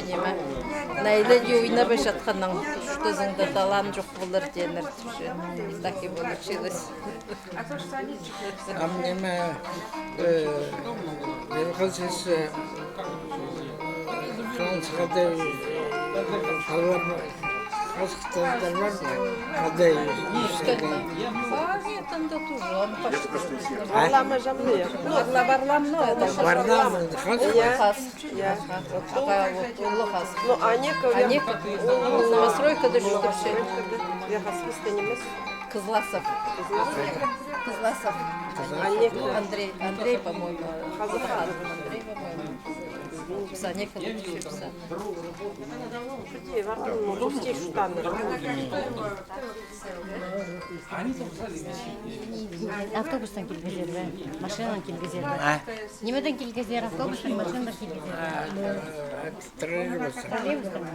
Неме Наиле юйна башатханың штызыңда талан жоқ болыр денер түшен. Так и получилось. А мне верховец Францияда хасталар var mı? Aday. Там да тоже, он почти. Varlama jamlı ya. Varlamno, это Varlar mı? хас. Я. Такая вот улы-хас. Ну, Анека, А не новостройка да что вообще. я хаслыста немес. Кызласов. Кызласов. Анека. Андрей, по-моему. Хазы. Андрей, по-моему. Пса, лучше пса. Какие варлама, пустей штаны. Автобустан келгезербі, машинадан келгезербі. Немеден келгезер, автобустан, машинадан келгезербі. Троллейбус. Троллейбустан.